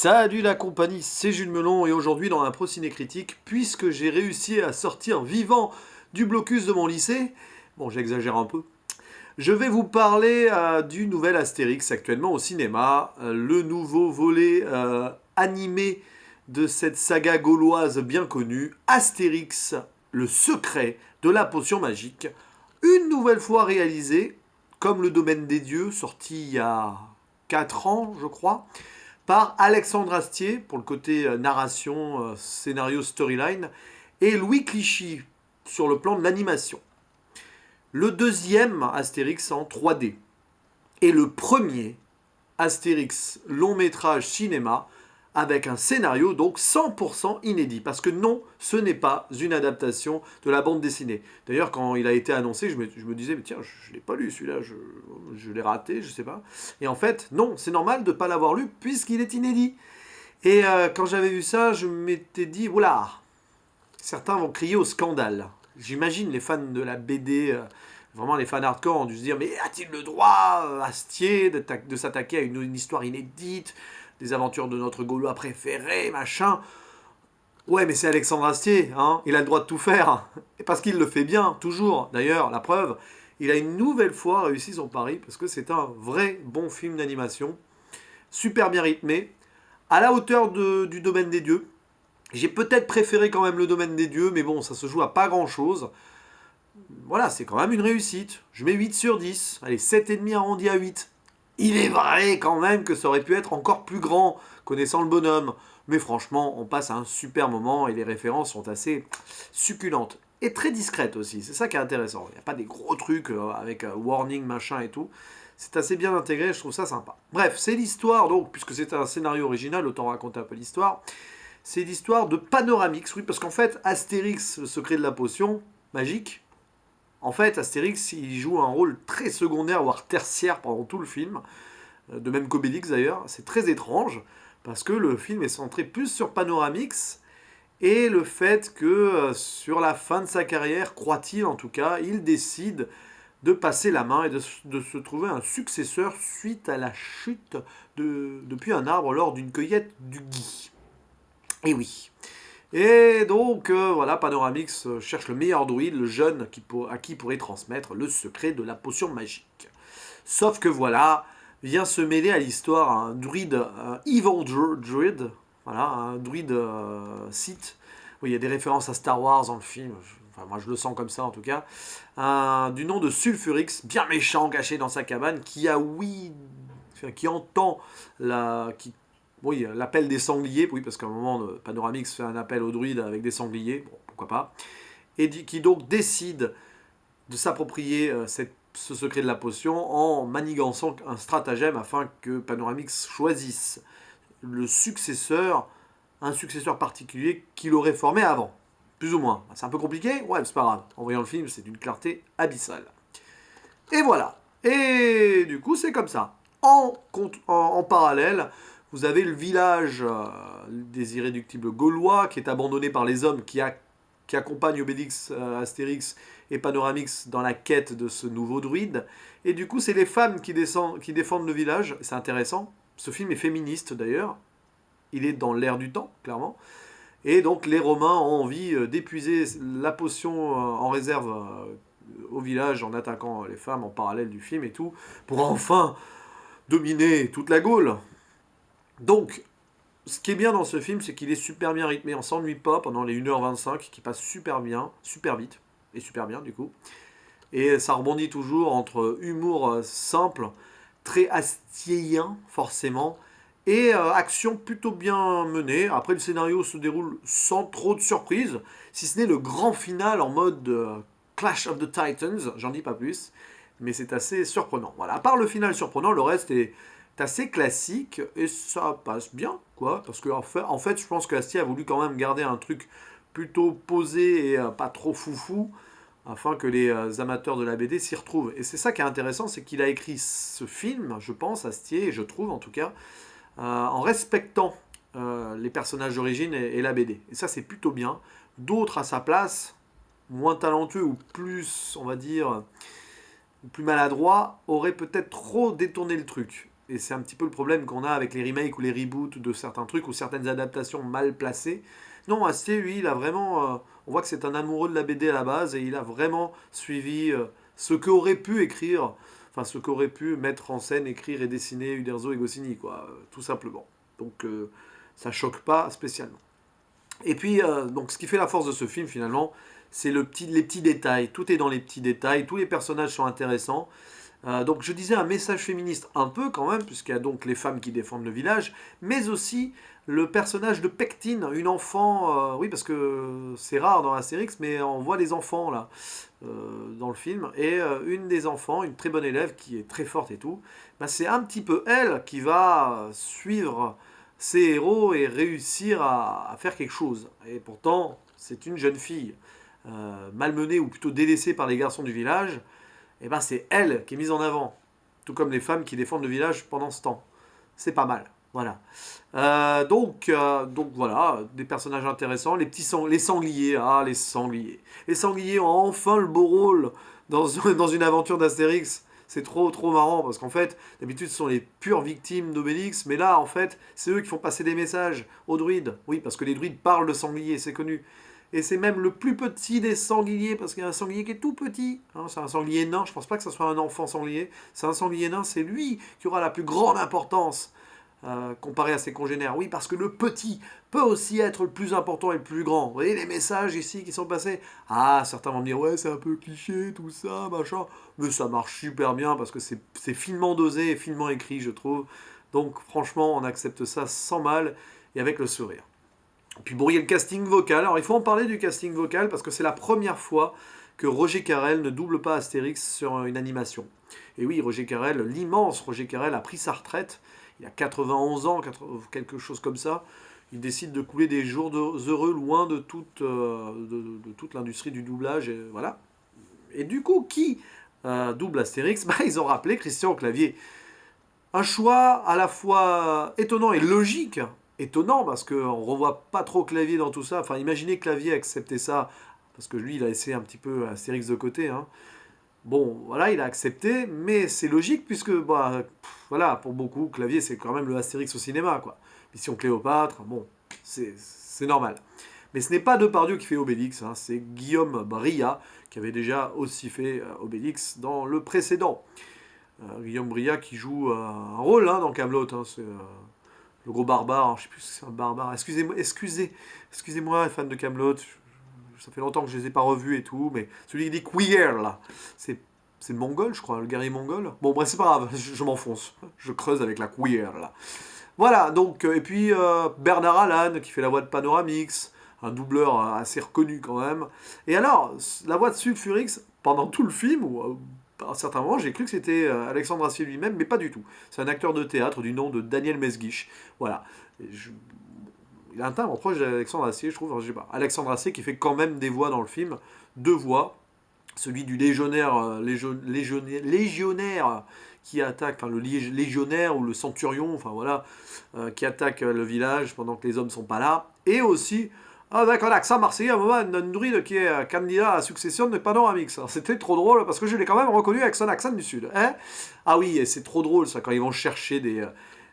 Salut la compagnie, c'est Jules Melon et aujourd'hui dans l'impro ciné-critique, puisque j'ai réussi à sortir vivant du blocus de mon lycée, bon j'exagère un peu, je vais vous parler du nouvel Astérix actuellement au cinéma, le nouveau volet animé de cette saga gauloise bien connue, Astérix, le secret de la potion magique, une nouvelle fois réalisé, comme le domaine des dieux, sorti il y a 4 ans je crois, par Alexandre Astier pour le côté narration, scénario, storyline, et Louis Clichy sur le plan de l'animation. Le deuxième Astérix en 3D et le premier Astérix long métrage cinéma avec un scénario donc 100% inédit. Parce que non, ce n'est pas une adaptation de la bande dessinée. D'ailleurs, quand il a été annoncé, je me disais, mais tiens, je ne l'ai pas lu celui-là, je l'ai raté, je sais pas. Et en fait, non, c'est normal de ne pas l'avoir lu puisqu'il est inédit. Et quand j'avais vu ça, je m'étais dit, oula, certains vont crier au scandale. J'imagine les fans de la BD, vraiment les fans hardcore, ont dû se dire, mais a-t-il le droit, Astier, de s'attaquer à une histoire inédite, des aventures de notre Gaulois préféré, machin. Ouais, mais c'est Alexandre Astier, hein, il a le droit de tout faire. Et parce qu'il le fait bien, toujours. D'ailleurs, la preuve, il a une nouvelle fois réussi son pari, parce que c'est un vrai bon film d'animation, super bien rythmé, à la hauteur du domaine des dieux. J'ai peut-être préféré quand même le domaine des dieux, mais bon, ça se joue à pas grand-chose. Voilà, c'est quand même une réussite. Je mets 8 sur 10. Allez, 7,5 arrondi à 8. Il est vrai quand même que ça aurait pu être encore plus grand, connaissant le bonhomme. Mais franchement, on passe un super moment et les références sont assez succulentes. Et très discrètes aussi, c'est ça qui est intéressant. Il n'y a pas des gros trucs avec warning, machin et tout. C'est assez bien intégré, je trouve ça sympa. Bref, c'est l'histoire, donc, puisque c'est un scénario original, autant raconter un peu l'histoire. C'est l'histoire de Panoramix, oui, parce qu'en fait, Astérix, le secret de la potion magique, en fait, Astérix, il joue un rôle très secondaire, voire tertiaire pendant tout le film, de même qu'Obélix d'ailleurs. C'est très étrange, parce que le film est centré plus sur Panoramix, et le fait que sur la fin de sa carrière, croit-il en tout cas, il décide de passer la main et de se trouver un successeur suite à la chute depuis un arbre lors d'une cueillette du gui. Et oui. Et donc, voilà, Panoramix cherche le meilleur druide, le jeune à qui pourrait transmettre le secret de la potion magique. Sauf que voilà, vient se mêler à l'histoire un druide, un evil druid, voilà, un druide Sith. Oui, il y a des références à Star Wars dans le film, enfin moi je le sens comme ça en tout cas, du nom de Sulfurix, bien méchant, caché dans sa cabane, qui entend oui, l'appel des sangliers, oui, parce qu'à un moment, Panoramix fait un appel aux druides avec des sangliers, bon, pourquoi pas, et qui donc décide de s'approprier ce secret de la potion en manigançant un stratagème afin que Panoramix choisisse le successeur, un successeur particulier qu'il aurait formé avant. Plus ou moins. C'est un peu compliqué, ouais, mais c'est pas grave. En voyant le film, c'est d'une clarté abyssale. Et voilà. Et du coup, c'est comme ça. En parallèle, vous avez le village des irréductibles gaulois qui est abandonné par les hommes qui accompagnent Obélix, Astérix et Panoramix dans la quête de ce nouveau druide. Et du coup, c'est les femmes qui défendent le village. C'est intéressant. Ce film est féministe d'ailleurs. Il est dans l'air du temps, clairement. Et donc les Romains ont envie d'épuiser la potion en réserve au village en attaquant les femmes en parallèle du film et tout, pour enfin dominer toute la Gaule. Donc, ce qui est bien dans ce film, c'est qu'il est super bien rythmé, on s'ennuie pas pendant les 1h25, qui passent super bien, super vite, et super bien du coup. Et ça rebondit toujours entre humour simple, très astiéen forcément, et action plutôt bien menée. Après, le scénario se déroule sans trop de surprises, si ce n'est le grand final en mode Clash of the Titans, j'en dis pas plus, mais c'est assez surprenant. Voilà, à part le final surprenant, le reste est assez classique et ça passe bien, quoi. Parce que en fait je pense que Astier a voulu quand même garder un truc plutôt posé et pas trop foufou, afin que les amateurs de la BD s'y retrouvent. Et c'est ça qui est intéressant, c'est qu'il a écrit ce film, je pense, Astier, et je trouve en tout cas, en respectant les personnages d'origine et la BD. Et ça, c'est plutôt bien. D'autres à sa place, moins talentueux ou plus, on va dire, plus maladroits, auraient peut-être trop détourné le truc. et c'est un petit peu le problème qu'on a avec les remakes ou les reboots de certains trucs ou certaines adaptations mal placées. Non, Astier, lui, il a vraiment... on voit que c'est un amoureux de la BD à la base et il a vraiment suivi ce qu'aurait pu écrire, enfin ce qu'aurait pu mettre en scène, écrire et dessiner Uderzo et Goscinny, quoi, tout simplement. Donc ça choque pas spécialement. Et puis, donc, ce qui fait la force de ce film, finalement, c'est les petits détails. Tout est dans les petits détails. Tous les personnages sont intéressants. Donc, je disais un message féministe un peu quand même, puisqu'il y a donc les femmes qui défendent le village, mais aussi le personnage de Pectine, une enfant. Oui, parce que c'est rare dans Astérix, mais on voit des enfants là dans le film. Et une des enfants, une très bonne élève qui est très forte et tout, bah, c'est un petit peu elle qui va suivre ces héros et réussir à faire quelque chose. Et pourtant, c'est une jeune fille malmenée ou plutôt délaissée par les garçons du village. Et ben c'est elle qui est mise en avant, tout comme les femmes qui défendent le village pendant ce temps. C'est pas mal, voilà. Donc voilà, des personnages intéressants, les sangliers, les sangliers. Les sangliers ont enfin le beau rôle dans, dans une aventure d'Astérix. C'est trop marrant parce qu'en fait, d'habitude, ce sont les pures victimes d'Obélix, mais là, en fait, c'est eux qui font passer des messages aux druides. Oui, parce que les druides parlent de sangliers, c'est connu. Et c'est même le plus petit des sangliers, parce qu'il y a un sanglier qui est tout petit. Hein, c'est un sanglier nain, je pense pas que ce soit un enfant sanglier. C'est un sanglier nain, c'est lui qui aura la plus grande importance comparé à ses congénères. Oui, parce que le petit peut aussi être le plus important et le plus grand. Vous voyez les messages ici qui sont passés. Ah, certains vont me dire, ouais, c'est un peu cliché, tout ça, machin. Mais ça marche super bien, parce que c'est finement dosé et finement écrit, je trouve. Donc, franchement, on accepte ça sans mal et avec le sourire. Puis bon, il y a le casting vocal. Alors, il faut en parler du casting vocal, parce que c'est la première fois que Roger Carrel ne double pas Astérix sur une animation. Et oui, Roger Carrel, l'immense Roger Carrel, a pris sa retraite. Il a 91 ans, quelque chose comme ça. Il décide de couler des jours heureux loin de toute l'industrie du doublage. Et voilà. Et du coup, qui double Astérix? Ils ont rappelé Christian Clavier. Un choix à la fois étonnant et logique. Étonnant parce qu'on ne revoit pas trop Clavier dans tout ça. Enfin, imaginez Clavier accepter ça, parce que lui, il a laissé un petit peu Astérix de côté. Hein. Bon, voilà, il a accepté, mais c'est logique puisque, voilà, pour beaucoup, Clavier, c'est quand même le Astérix au cinéma, quoi. Mission Cléopâtre, bon, c'est normal. Mais ce n'est pas Depardieu qui fait Obélix, hein, c'est Guillaume Briat qui avait déjà aussi fait Obélix dans le précédent. Guillaume Briat qui joue un rôle hein, dans Kaamelott, hein, c'est le gros barbare, je sais plus si c'est un barbare. Excusez-moi, fans de Kaamelott, ça fait longtemps que je les ai pas revus et tout, mais celui qui dit queer là, c'est le mongol, je crois, le guerrier mongol. Bon, bref, c'est pas grave, je m'enfonce, je creuse avec la queer là. Voilà, donc, et puis Bernard Allan qui fait la voix de Panoramix, un doubleur assez reconnu quand même. Et alors, la voix de Sulfurix, pendant tout le film, à un certain moment, j'ai cru que c'était Alexandre Astier lui-même, mais pas du tout. C'est un acteur de théâtre du nom de Daniel Mesguich. Voilà. Il a un timbre proche d'Alexandre Astier, je trouve. Enfin, je sais pas. Alexandre Astier qui fait quand même des voix dans le film. Deux voix. Celui du légionnaire, légionnaire qui attaque, enfin le légionnaire ou le centurion, enfin voilà, qui attaque le village pendant que les hommes sont pas là. Et aussi avec un accent marseillais, à un moment, une druide qui est candidat à la succession de Panoramix. Alors c'était trop drôle parce que je l'ai quand même reconnu avec son accent du sud. Hein, ah oui, et c'est trop drôle ça quand ils vont chercher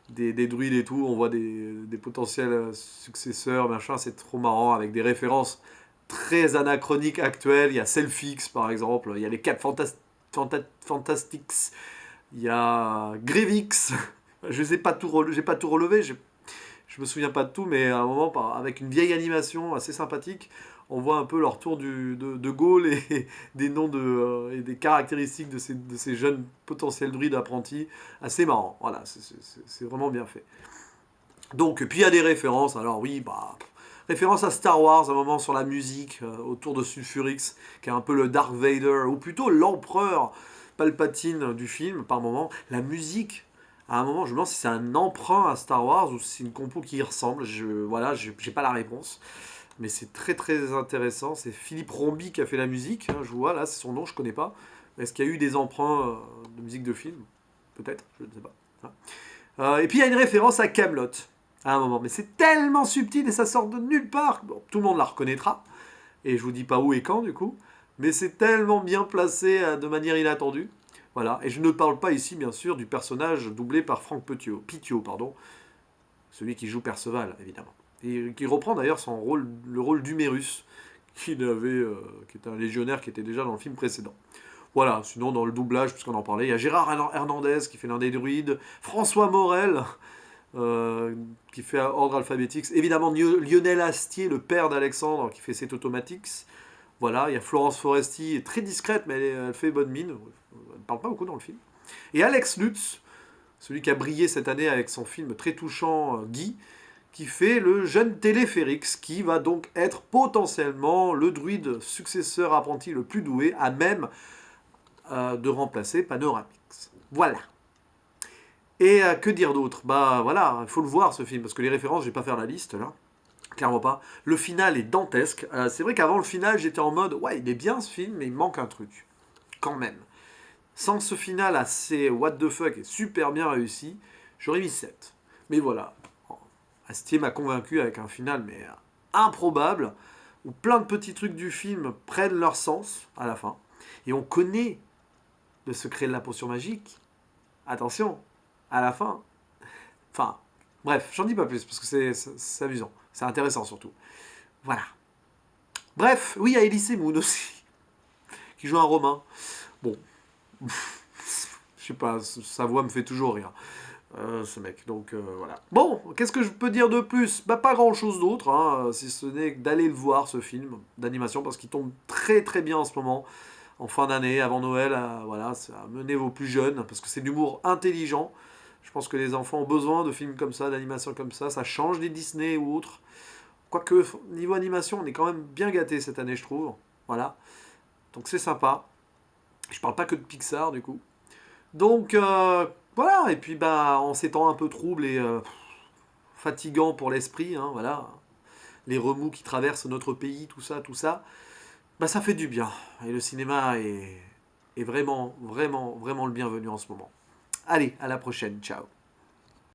des druides et tout, on voit des potentiels successeurs, machin, c'est trop marrant avec des références très anachroniques actuelles. Il y a Selfix par exemple, il y a les 4 Fantastics, il y a Grévix. Je n'ai pas tout relevé, je me souviens pas de tout, mais à un moment, avec une vieille animation assez sympathique, on voit un peu leur tour de Gaulle et des noms et des caractéristiques de ces jeunes potentiels druides apprentis. Assez marrant, voilà, c'est vraiment bien fait. Donc, puis il y a des références, alors oui, référence à Star Wars, à un moment sur la musique, autour de Sulfurix, qui est un peu le Darth Vader, ou plutôt l'empereur Palpatine du film, par moment. La musique à un moment, je me demande si c'est un emprunt à Star Wars ou si c'est une compo qui y ressemble. Voilà, j'ai pas la réponse. Mais c'est très intéressant. C'est Philippe Rombi qui a fait la musique. Hein, je vois, là, c'est son nom, je connais pas. Est-ce qu'il y a eu des emprunts de musique de film? Peut-être, je ne sais pas. Hein. Et puis il y a une référence à Kaamelott à un moment. Mais c'est tellement subtil et ça sort de nulle part. Bon, tout le monde la reconnaîtra. Et je vous dis pas où et quand, du coup. Mais c'est tellement bien placé de manière inattendue. Voilà, et je ne parle pas ici, bien sûr, du personnage doublé par Franck Pittiot, celui qui joue Perceval, évidemment. Et qui reprend d'ailleurs le rôle d'Humérus, qui était un légionnaire qui était déjà dans le film précédent. Voilà, sinon dans le doublage, puisqu'on en parlait, il y a Gérard Hernandez qui fait l'un des druides, François Morel qui fait Ordre Alphabetix, évidemment Lionel Astier, le père d'Alexandre, qui fait Cet Automatix. Voilà, il y a Florence Foresti, très discrète, mais elle fait bonne mine. Elle ne parle pas beaucoup dans le film. Et Alex Lutz, celui qui a brillé cette année avec son film très touchant Guy, qui fait le jeune Téléphérix, qui va donc être potentiellement le druide successeur apprenti le plus doué, à même de remplacer Panoramix. Voilà. Et que dire d'autre? Bah voilà, il faut le voir ce film, parce que les références, je vais pas faire la liste là. Clairement pas. Le final est dantesque. C'est vrai qu'avant le final, j'étais en mode, ouais, il est bien ce film, mais il manque un truc. Quand même. Sans ce final assez what the fuck et super bien réussi, j'aurais mis 7. Mais voilà. Astier m'a convaincu avec un final, mais improbable, où plein de petits trucs du film prennent leur sens à la fin. Et on connaît le secret de la potion magique. Attention, à la fin. Enfin, bref, j'en dis pas plus, parce que c'est amusant. C'est intéressant surtout. Voilà. Bref, oui, il y a Elysée Moon aussi, qui joue un Romain. Bon, je sais pas, sa voix me fait toujours rire, ce mec. Donc voilà. Bon, qu'est-ce que je peux dire de plus? Bah pas grand-chose d'autre, hein, si ce n'est d'aller le voir, ce film d'animation, parce qu'il tombe très très bien en ce moment, en fin d'année, avant Noël. Voilà, menez vos plus jeunes, parce que c'est de l'humour intelligent. Je pense que les enfants ont besoin de films comme ça, d'animations comme ça change des Disney ou autres. Quoique, niveau animation, on est quand même bien gâté cette année, je trouve. Voilà. Donc c'est sympa. Je parle pas que de Pixar, du coup. Donc, voilà. Et puis, bah, en ces temps un peu troubles et fatigants pour l'esprit, hein, voilà. Les remous qui traversent notre pays, tout ça. Bah, ça fait du bien. Et le cinéma est vraiment, vraiment, vraiment le bienvenu en ce moment. Allez, à la prochaine. Ciao.